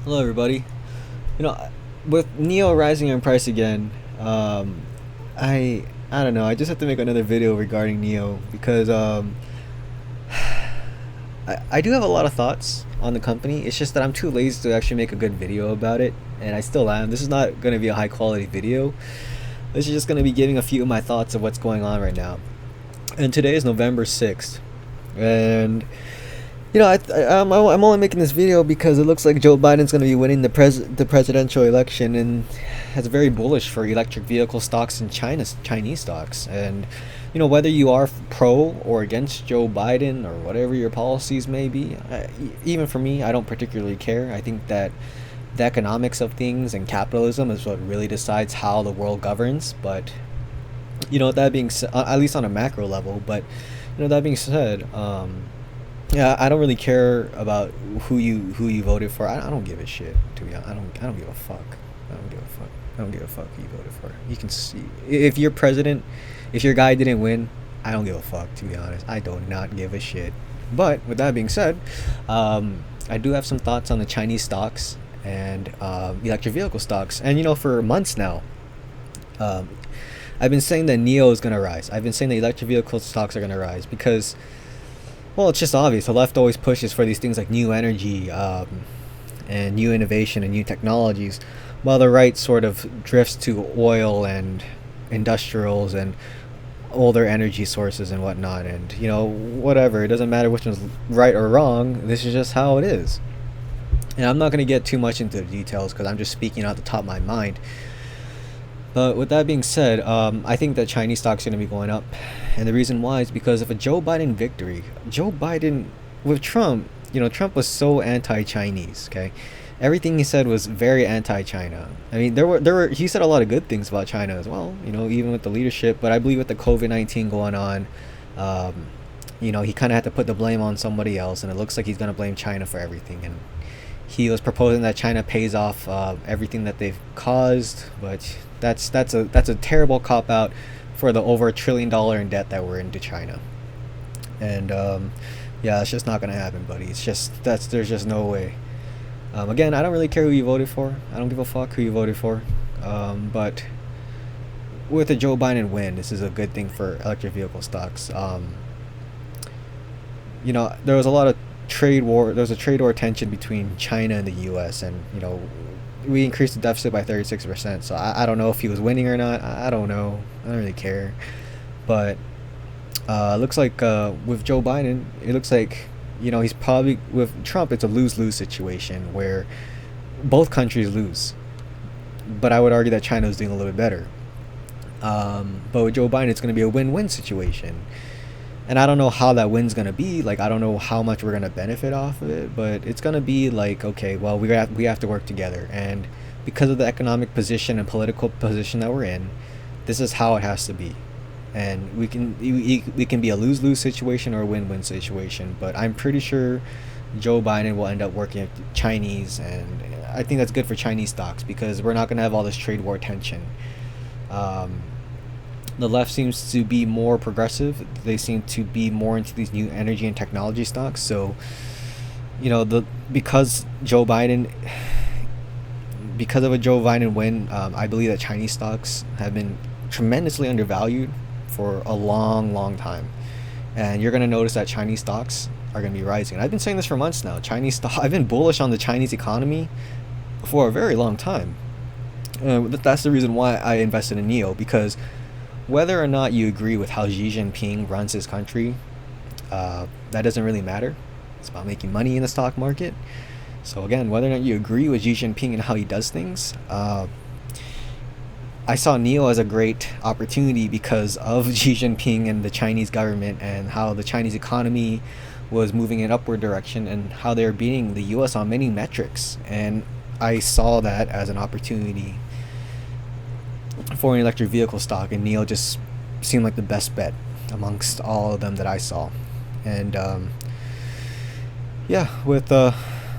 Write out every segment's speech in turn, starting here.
Hello, everybody. You know, with Neo rising in price again, I don't know. I just have to make another video regarding Neo because I do have a lot of thoughts on the company. It's just that I'm too lazy to actually make a good video about it, and I still am. This is not going to be a high quality video. This is just going to be giving a few of my thoughts of what's going on right now. And today is November 6th, and I'm only making this video because it looks like Joe Biden's going to be winning the presidential election, and that's very bullish for electric vehicle stocks and Chinese stocks. And whether you are pro or against Joe Biden or whatever your policies may be, even for me, I don't particularly care. I think that the economics of things and capitalism is what really decides how the world governs. But that being said, at least on a macro level. But that being said, yeah, I don't really care about who you voted for. I don't give a shit, to be honest. I don't give a fuck. I don't give a fuck. I don't give a fuck who you voted for. You can see if your president, if your guy didn't win, I don't give a fuck, to be honest. I do not give a shit. But with that being said, I do have some thoughts on the Chinese stocks and electric vehicle stocks. And for months now, um, I've been saying that Neo is gonna rise. I've been saying that electric vehicle stocks are gonna rise because, well, it's just obvious. The left always pushes for these things like new energy, and new innovation and new technologies, while the right sort of drifts to oil and industrials and older energy sources and whatnot. And whatever. It doesn't matter which one's right or wrong. This is just how it is. And I'm not going to get too much into the details because I'm just speaking out the top of my mind. But with that being said, I think that Chinese stocks are going to be going up. And the reason why is because of a Joe Biden victory. Joe Biden, with Trump, Trump was so anti-Chinese, okay? Everything he said was very anti-China. I mean, he said a lot of good things about China as well, even with the leadership. But I believe with the COVID-19 going on, he kind of had to put the blame on somebody else. And it looks like he's going to blame China for everything. And he was proposing that China pays off everything that they've caused, but that's a terrible cop out for the over $1 trillion in debt that we're into China. And yeah, it's just not gonna happen, buddy. It's just there's just no way. Again, I don't really care who you voted for. I don't give a fuck who you voted for. But with a Joe Biden win, this is a good thing for electric vehicle stocks. There was a lot of trade war. There was a trade war tension between China and the U.S. and we increased the deficit by 36%. So I don't know if he was winning or not. I don't know. I don't really care. But looks like with Joe Biden, it looks like he's probably, with Trump, it's a lose-lose situation where both countries lose. But I would argue that China is doing a little bit better. But with Joe Biden, it's going to be a win-win situation. And I don't know how that win's gonna be. Like, I don't know how much we're gonna benefit off of it, but it's gonna be like, okay, well, we have to work together, and because of the economic position and political position that we're in, this is how it has to be. And we can be a lose-lose situation or a win-win situation. But I'm pretty sure Joe Biden will end up working with Chinese, and I think that's good for Chinese stocks because we're not gonna have all this trade war tension. The left seems to be more progressive. They seem to be more into these new energy and technology stocks. So, because of a Joe Biden win, I believe that Chinese stocks have been tremendously undervalued for a long, long time. And you're going to notice that Chinese stocks are going to be rising. And I've been saying this for months now. I've been bullish on the Chinese economy for a very long time. That's the reason why I invested in Neo, because whether or not you agree with how Xi Jinping runs his country, that doesn't really matter. It's about making money in the stock market. So again, whether or not you agree with Xi Jinping and how he does things, I saw Neo as a great opportunity because of Xi Jinping and the Chinese government and how the Chinese economy was moving in upward direction and how they're beating the U.S. on many metrics. And I saw that as an opportunity for an electric vehicle stock, and Neo just seemed like the best bet amongst all of them that I saw. And yeah, with the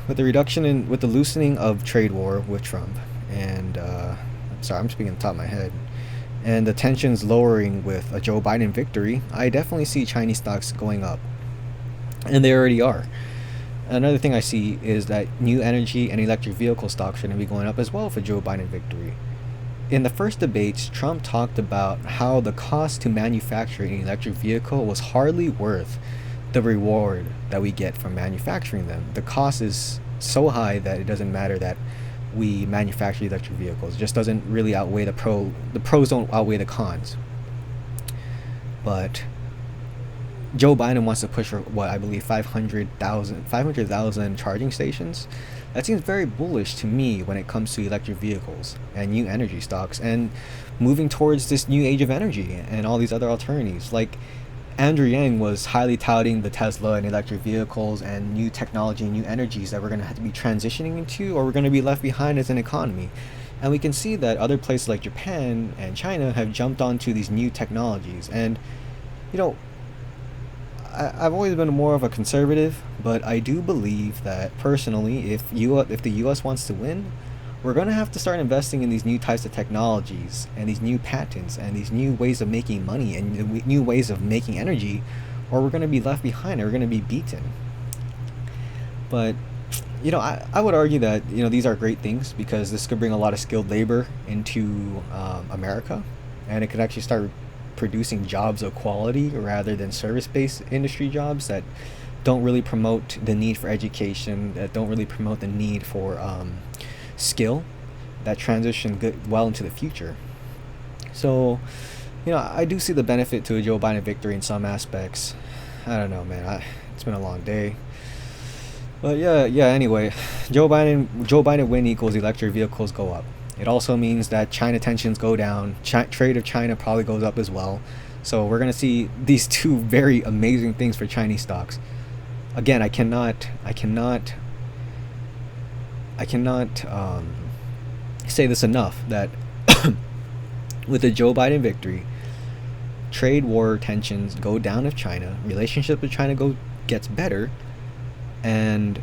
reduction with the loosening of trade war with Trump, and sorry, I'm speaking on the top of my head, and the tensions lowering with a Joe Biden victory, I definitely see Chinese stocks going up, and they already are. another thing I see is that new energy and electric vehicle stocks are going to be going up as well for Joe Biden victory. In the first debates, Trump talked about how the cost to manufacture an electric vehicle was hardly worth the reward that we get from manufacturing them. The cost is so high that it doesn't matter that we manufacture electric vehicles. It just doesn't really outweigh the pros don't outweigh the cons. But Joe Biden wants to push for what I believe 500,000 charging stations. That seems very bullish to me when it comes to electric vehicles and new energy stocks and moving towards this new age of energy and all these other alternatives. Like Andrew Yang was highly touting the Tesla and electric vehicles and new technology and new energies that we're going to have to be transitioning into, or we're going to be left behind as an economy. And we can see that other places like Japan and China have jumped onto these new technologies. And you know, I've always been more of a conservative, but I do believe that personally, if the U.S. wants to win, we're going to have to start investing in these new types of technologies and these new patents and these new ways of making money and new ways of making energy, or we're going to be left behind, or we're going to be beaten. But you know, I would argue that, you know, these are great things because this could bring a lot of skilled labor into America, and it could actually start producing jobs of quality rather than service-based industry jobs that don't really promote the need for education, that don't really promote the need for skill, that transition well into the future. So, you know, I do see the benefit to a Joe Biden victory in some aspects. I don't know, man. It's been a long day. But yeah. Anyway, Joe Biden win equals electric vehicles go up. It also means that China tensions go down. Trade of China probably goes up as well. So we're gonna see these two very amazing things for Chinese stocks. Again, I cannot say this enough that with the Joe Biden victory, trade war tensions go down with China, relationship with China gets better, and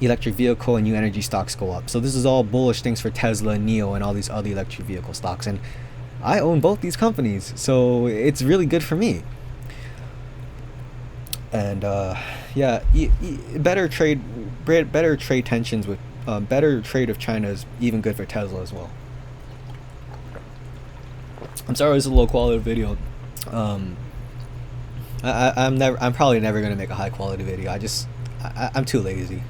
electric vehicle and new energy stocks go up. So this is all bullish things for Tesla and Nio and all these other electric vehicle stocks, and I own both these companies, so it's really good for me. And better trade tensions with better trade of China is even good for Tesla as well. I'm sorry, this is a low quality video. I'm probably never gonna make a high quality video. I'm too lazy.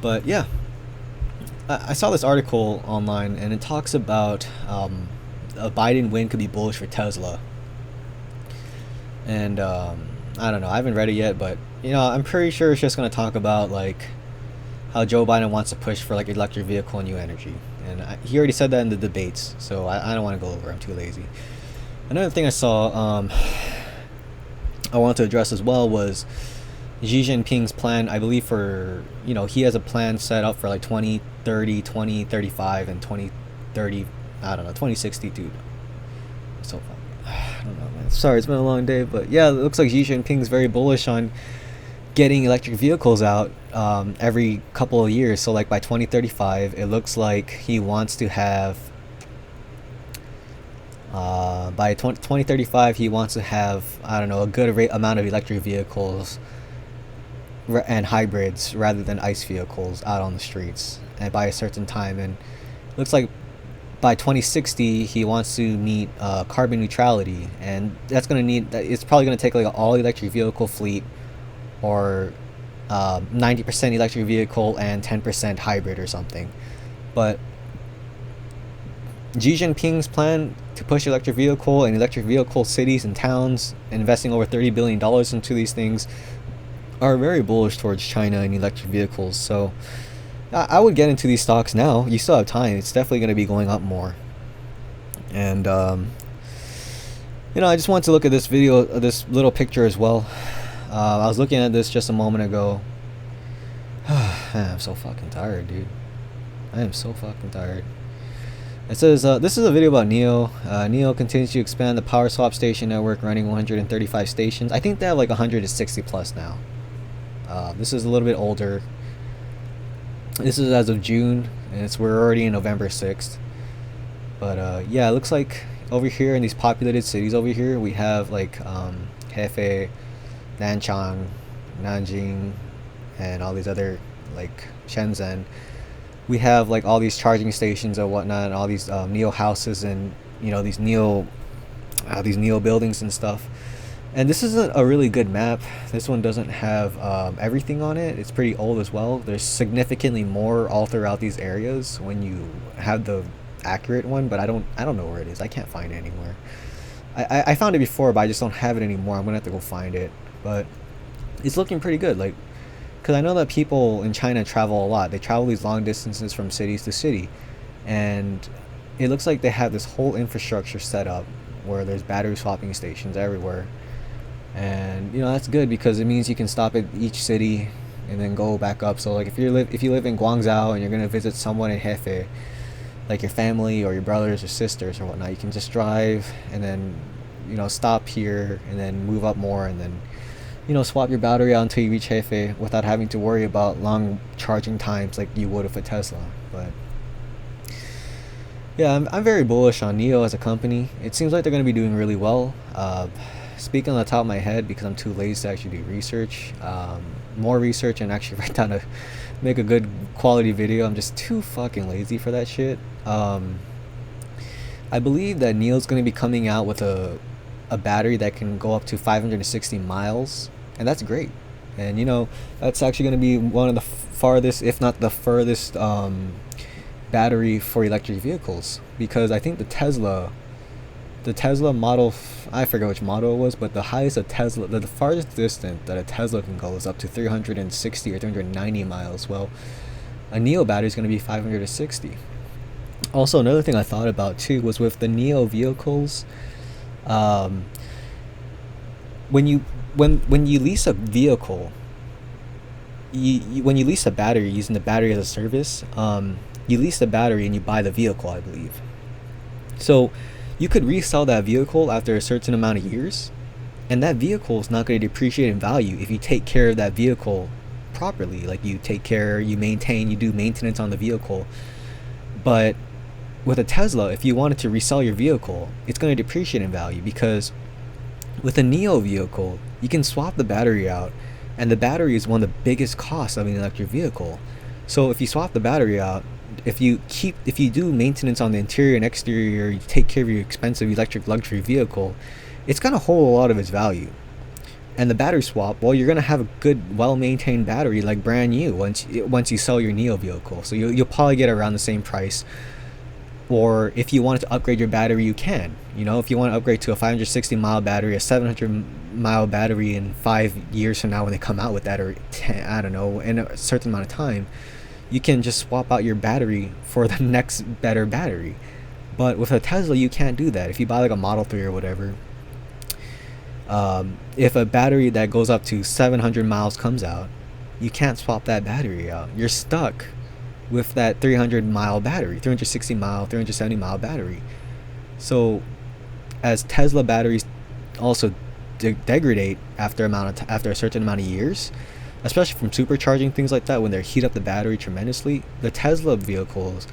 But yeah, I saw this article online, and it talks about a Biden win could be bullish for Tesla. And I don't know, I haven't read it yet, but you know, I'm pretty sure it's just gonna talk about like how Joe Biden wants to push for like electric vehicle and new energy, and he already said that in the debates, so I don't want to go over. I'm too lazy. Another thing I saw, I wanted to address as well was Xi Jinping's plan. I believe for, you know, he has a plan set up for like 2030, 2035, and 2030. I don't know, 2060, dude. So I don't know, man. Sorry, it's been a long day, but yeah, it looks like Xi Jinping's very bullish on getting electric vehicles out every couple of years. So like by 2035, it looks like he wants to have by 2035 he wants to have, I don't know, a good amount of electric vehicles and hybrids rather than ICE vehicles out on the streets, and by a certain time. And it looks like by 2060 he wants to meet carbon neutrality, and that's going to need, it's probably going to take like an all electric vehicle fleet, or 90% electric vehicle and 10% hybrid or something. But Xi Jinping's plan to push electric vehicle and electric vehicle cities and towns, investing over $30 billion into these things, are very bullish towards China and electric vehicles. So I would get into these stocks now. You still have time. It's definitely going to be going up more. And you know, I just wanted to look at this video, this little picture as well. I was looking at this just a moment ago. Man, I'm so fucking tired, dude. I am so fucking tired. It says, this is a video about Nio. Nio continues to expand the power swap station network, running 135 stations. I think they have like 160 plus now. This is a little bit older. This is as of June, and we're already in November 6th. But yeah, it looks like over here in these populated cities over here, we have like Hefei, Nanchang, Nanjing, and all these other, like Shenzhen, we have like all these charging stations and whatnot, and all these Neo houses, and these Neo buildings and stuff. And this isn't a really good map. This one doesn't have everything on it. It's pretty old as well. There's significantly more all throughout these areas when you have the accurate one, but I don't know where it is. I can't find it anywhere. I found it before, but I just don't have it anymore. I'm gonna have to go find it. But it's looking pretty good. Like, because I know that people in China travel a lot. They travel these long distances from cities to city, and it looks like they have this whole infrastructure set up where there's battery swapping stations everywhere. And that's good because it means you can stop at each city and then go back up. So like if you live in Guangzhou and you're gonna visit someone in Hefei, like your family or your brothers or sisters or whatnot, you can just drive and then stop here and then move up more, and then swap your battery out until you reach Hefei without having to worry about long charging times like you would with a Tesla. But yeah, I'm very bullish on Nio as a company. It seems like they're going to be doing really well. Speaking on the top of my head, because I'm too lazy to actually do research, more research and actually write down make a good quality video. I'm just too fucking lazy for that shit. I believe that Neil's going to be coming out with a battery that can go up to 560 miles, and that's great. And that's actually going to be one of the farthest, if not the furthest, battery for electric vehicles, because I think the Tesla model, I forget which model it was, but the highest a Tesla, the farthest distance that a Tesla can go is up to 360 or 390 miles. Well, a Neo battery is going to be 560. Also, another thing I thought about too was with the Neo vehicles, when you lease a vehicle, when you lease a battery using the battery as a service, you lease the battery and you buy the vehicle, I believe. So you could resell that vehicle after a certain amount of years, and that vehicle is not going to depreciate in value if you take care of that vehicle properly. Like you take care, you maintain, you do maintenance on the vehicle. But with a Tesla, if you wanted to resell your vehicle, it's going to depreciate in value, because with a Neo vehicle, you can swap the battery out, and the battery is one of the biggest costs of an electric vehicle. So if you swap the battery out, if you do maintenance on the interior and exterior, you take care of your expensive electric luxury vehicle, it's going to hold a lot of its value. And the battery swap, well, you're going to have a good, well-maintained battery, like brand new, once you sell your Neo vehicle. So you'll probably get around the same price. Or if you wanted to upgrade your battery, you can. If you want to upgrade to a 560 mile battery, a 700 mile battery in 5 years from now when they come out with that, or 10, I don't know, in a certain amount of time, you can just swap out your battery for the next better battery. But with a Tesla, you can't do that. If you buy like a Model 3 or whatever, if a battery that goes up to 700 miles comes out, you can't swap that battery out. You're stuck with that 300 mile battery, 360 mile, 370 mile battery. So as Tesla batteries also degrade after a certain amount of years, especially from supercharging, things like that, when they heat up the battery tremendously, the Tesla vehicles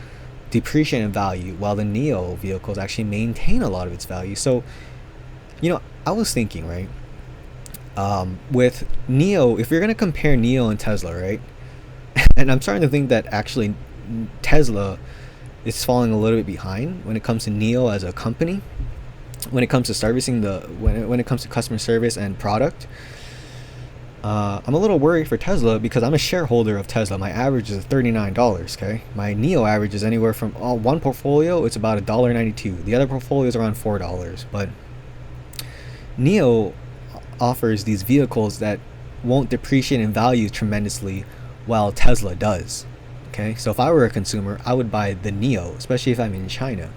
depreciate in value, while the Neo vehicles actually maintain a lot of its value. So I was thinking, right, with Neo, if you're going to compare Neo and Tesla, right, and I'm starting to think that actually Tesla is falling a little bit behind when it comes to Neo as a company, when it comes to servicing when it comes to customer service and product. I'm a little worried for Tesla because I'm a shareholder of Tesla. My average is $39. Okay, my Neo average is anywhere from one portfolio, it's about $1.92. The other portfolio is around $4. But Neo offers these vehicles that won't depreciate in value tremendously, while Tesla does. Okay, so if I were a consumer, I would buy the Neo, especially if I'm in China.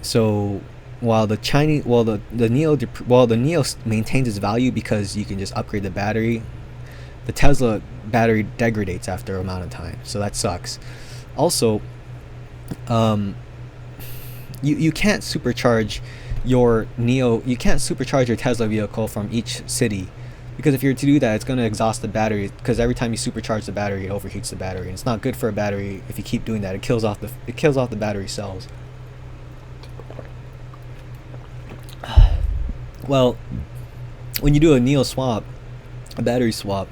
So while the Neo maintains its value because you can just upgrade the battery, the Tesla battery degrades after a amount of time, so that sucks. Also, you can't supercharge your Neo, you can't supercharge your Tesla vehicle from each city, because if you're to do that, it's going to exhaust the battery, because every time you supercharge the battery, it overheats the battery, and it's not good for a battery. If you keep doing that, it kills off the battery cells. Well, when you do a Nio swap, a battery swap,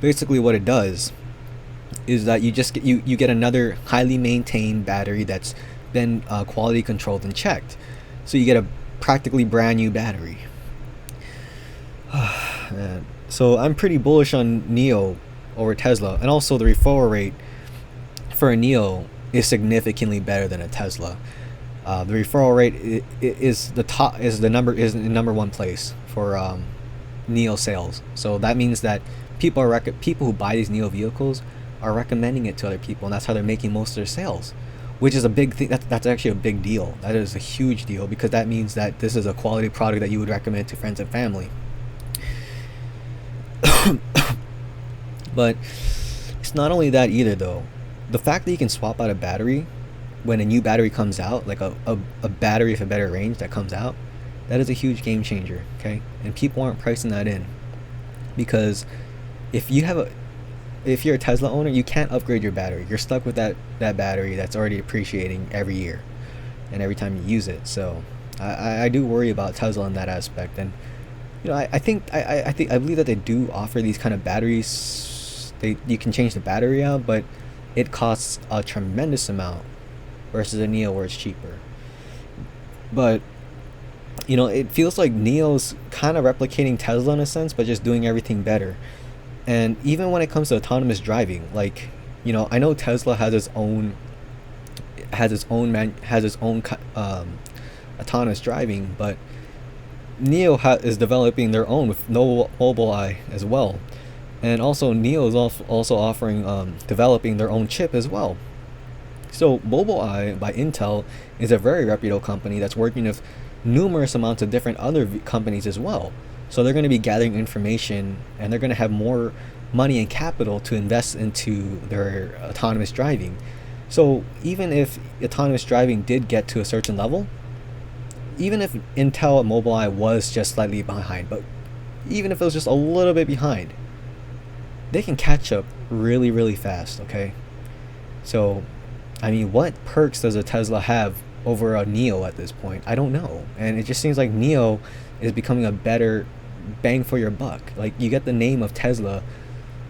basically what it does is that you just you get another highly maintained battery that's been quality controlled and checked. So you get a practically brand new battery. Man. So I'm pretty bullish on Nio over Tesla, and also the referral rate for a Nio is significantly better than a Tesla. The referral rate is the top, is the number one place for Nio sales. So that means that people who buy these Nio vehicles are recommending it to other people, and that's how they're making most of their sales, which is a big thing. That's actually a big deal. That is a huge deal, because that means that this is a quality product that you would recommend to friends and family. But it's not only that either, though. The fact that you can swap out a battery when a new battery comes out, like a battery with a better range that comes out, that is a huge game changer, okay? And people aren't pricing that in, because if you're a Tesla owner, you can't upgrade your battery. You're stuck with that battery that's already appreciating every year and every time you use it. So I do worry about Tesla in that aspect. And I believe that they do offer these kind of batteries. You can change the battery out, but it costs a tremendous amount versus a Nio where it's cheaper. But it feels like Nio's kind of replicating Tesla in a sense, but just doing everything better. And even when it comes to autonomous driving, like, I know Tesla has its own autonomous driving, but Nio is developing their own with no Mobileye as well. And also Nio is also offering developing their own chip as well. So Mobileye by Intel is a very reputable company that's working with numerous amounts of different other companies as well. So they're going to be gathering information, and they're going to have more money and capital to invest into their autonomous driving. So even if autonomous driving did get to a certain level, even if Intel and Mobileye was just slightly behind, but even if it was just a little bit behind, they can catch up really, really fast, okay? So, I mean, what perks does a Tesla have over a Nio at this point? I don't know. And it just seems like Nio is becoming a better bang for your buck. Like, you get the name of Tesla,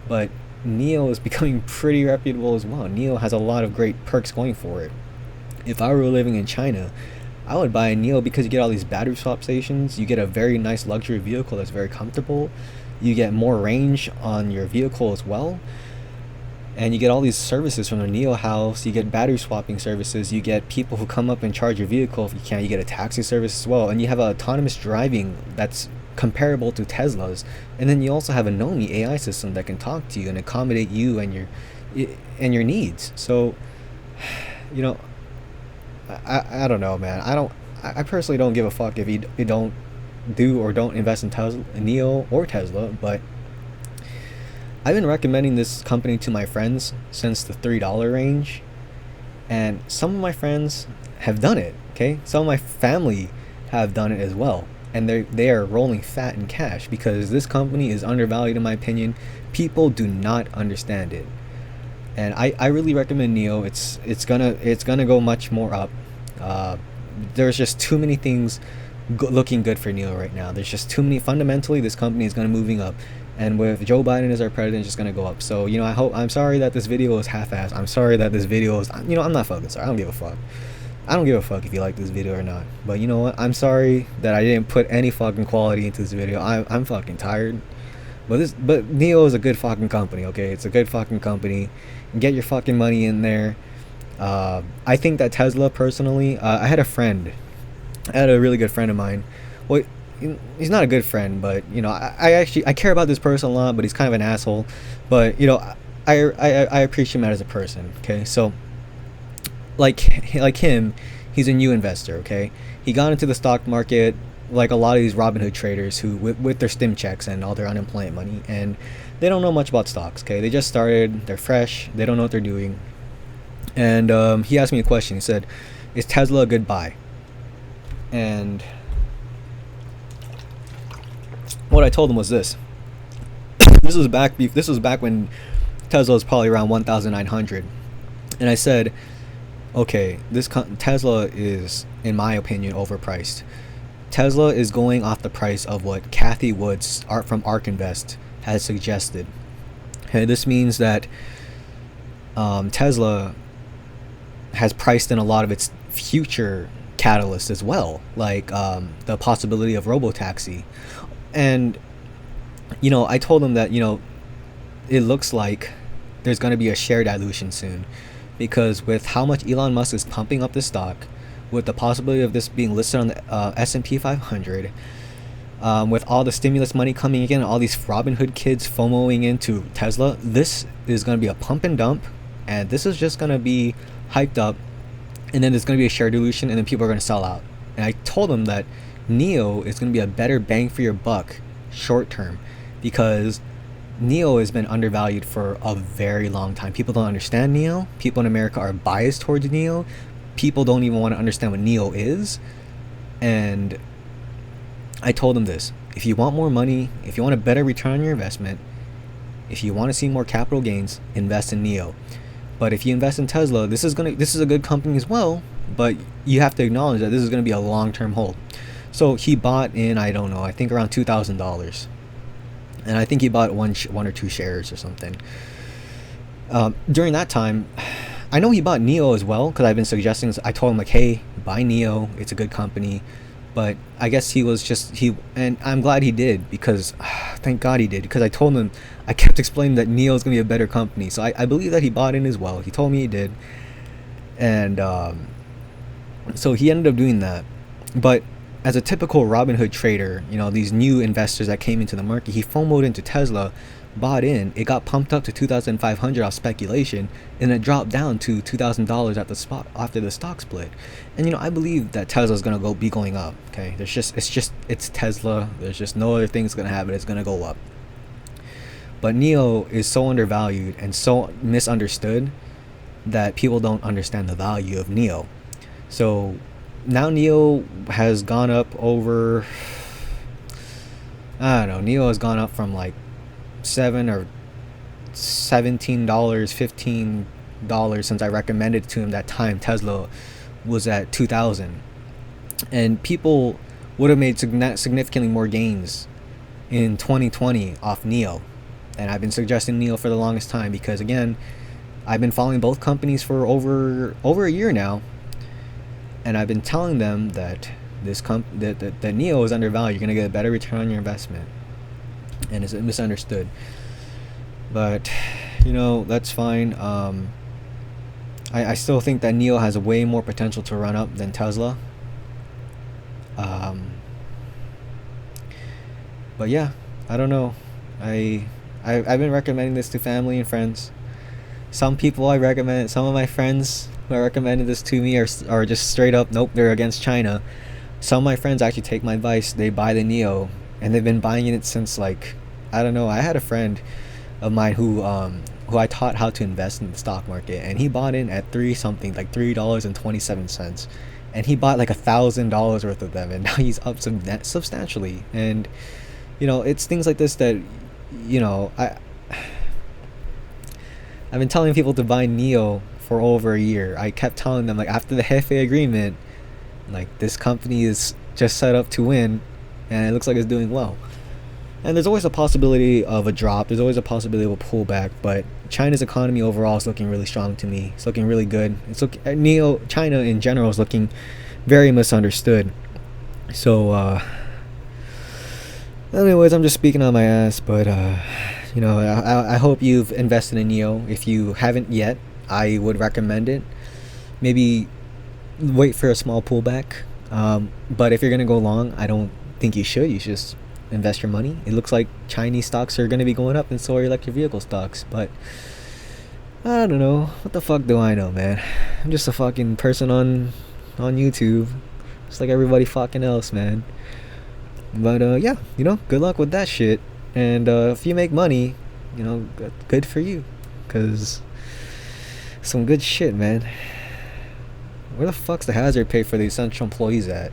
but Nio is becoming pretty reputable as well. Nio has a lot of great perks going for it. If I were living in China, I would buy a Nio because you get all these battery swap stations, you get a very nice luxury vehicle that's very comfortable, you get more range on your vehicle as well, and you get all these services from the Nio house. You get battery swapping services, you get people who come up and charge your vehicle if you can, you get a taxi service as well, and you have autonomous driving that's comparable to Tesla's. And then you also have a Nomi AI system that can talk to you and accommodate you and your needs. So I don't know, man. I personally don't give a fuck if you don't do or don't invest in Tesla, Nio or Tesla, but I've been recommending this company to my friends since the $3 range, and some of my friends have done it, okay? Some of my family have done it as well, and they are rolling fat in cash because this company is undervalued in my opinion. People do not understand it, and I really recommend Nio. It's gonna go much more up. There's just too many things looking good for Nio right now. There's just too many. Fundamentally, this company is gonna moving up, and with Joe Biden as our president, it's just gonna go up. So I'm sorry that this video is half-assed. I'm sorry that this video is I'm not fucking sorry. I don't give a fuck. I don't give a fuck if you like this video or not. But you know what? I'm sorry that I didn't put any fucking quality into this video. I'm fucking tired. But Nio is a good fucking company, okay? It's a good fucking company. Get your fucking money in there. I think that Tesla, personally, I had a really good friend of mine. Well, he's not a good friend, but I care about this person a lot, but he's kind of an asshole. But I appreciate him as a person, okay? So like him, he's a new investor, okay? He got into the stock market like a lot of these Robinhood traders who with their stim checks and all their unemployment money, and they don't know much about stocks, okay? They just started, they're fresh, they don't know what they're doing. And he asked me a question. He said, is Tesla a good buy? And what I told him was this. This was back when Tesla was probably around 1,900, and I said, okay, Tesla is, in my opinion, overpriced. Tesla is going off the price of what Kathy Woods art from ARK Invest has suggested. Okay, this means that Tesla has priced in a lot of its future catalysts as well, like the possibility of robotaxi. And I told them that it looks like there's going to be a share dilution soon, because with how much Elon Musk is pumping up the stock, with the possibility of this being listed on the S&P 500, with all the stimulus money coming in, all these Robinhood kids FOMOing into Tesla, this is going to be a pump and dump, and this is just going to be hyped up, and then there's going to be a share dilution, and then people are going to sell out. And I told them that Nio is going to be a better bang for your buck short term, because Nio has been undervalued for a very long time. People don't understand Nio. People in America are biased towards Nio. People don't even want to understand what Nio is. And I told them this: if you want more money, if you want a better return on your investment, if you want to see more capital gains, invest in Nio. But if you invest in Tesla, this is a good company as well, but you have to acknowledge that this is going to be a long-term hold. So he bought in, I don't know, I think around $2,000, and I think he bought one or two shares or something. During that time, I know he bought Nio as well, because I've been suggesting. I told him like, hey, buy Nio, it's a good company. But I guess he was and I'm glad he did, because thank God he did, because I told him, I kept explaining that Nio is going to be a better company. So I believe that he bought in as well. He told me he did. And so he ended up doing that. But as a typical Robinhood trader, these new investors that came into the market, he FOMO'd into Tesla, bought in, it got pumped up to 2,500 off speculation, and it dropped down to $2,000 at the spot after the stock split. And I believe that Tesla is gonna be going up. Okay, it's Tesla. There's just no other thing's gonna happen. It's gonna go up. But Nio is so undervalued and so misunderstood that people don't understand the value of Nio. So now Nio has gone up over, I don't know, Nio has gone up from like $7 or $17, $15 since I recommended to him that time Tesla was at 2,000, and people would have made significantly more gains in 2020 off Nio. And I've been suggesting Nio for the longest time, because again, I've been following both companies for over a year now, and I've been telling them that that Nio is undervalued. You're gonna get a better return on your investment, and it's misunderstood. But that's fine. I still think that Nio has way more potential to run up than Tesla. But yeah, I don't know. I've been recommending this to family and friends. Some people I recommend, some of my friends who recommended this to me are just straight up, nope, they're against China. Some of my friends actually take my advice. They buy the Nio, and they've been buying it since, like, I don't know. I had a friend of mine who I taught how to invest in the stock market, and he bought in at $3.27, and he bought like $1,000 worth of them, and now he's up substantially. And it's things like this that I've been telling people to buy Nio for over a year. I kept telling them, like, after the Hefe agreement, like, this company is just set up to win, and it looks like it's doing well. And there's always a possibility of a drop. There's always a possibility of a pullback. But China's economy overall is looking really strong to me. It's looking really good. China in general is looking very misunderstood. So, anyways, I'm just speaking on my ass. But, I hope you've invested in Nio. If you haven't yet, I would recommend it. Maybe wait for a small pullback. But if you're going to go long, I don't think you should. You should just invest your money. It looks like Chinese stocks are going to be going up, and so are electric vehicle stocks. But I don't know. What the fuck do I know, man? I'm just a fucking person on YouTube, just like everybody fucking else, man. But yeah, good luck with that shit. And if you make money, good for you, because some good shit, man. Where the fuck's the hazard pay for the essential employees at?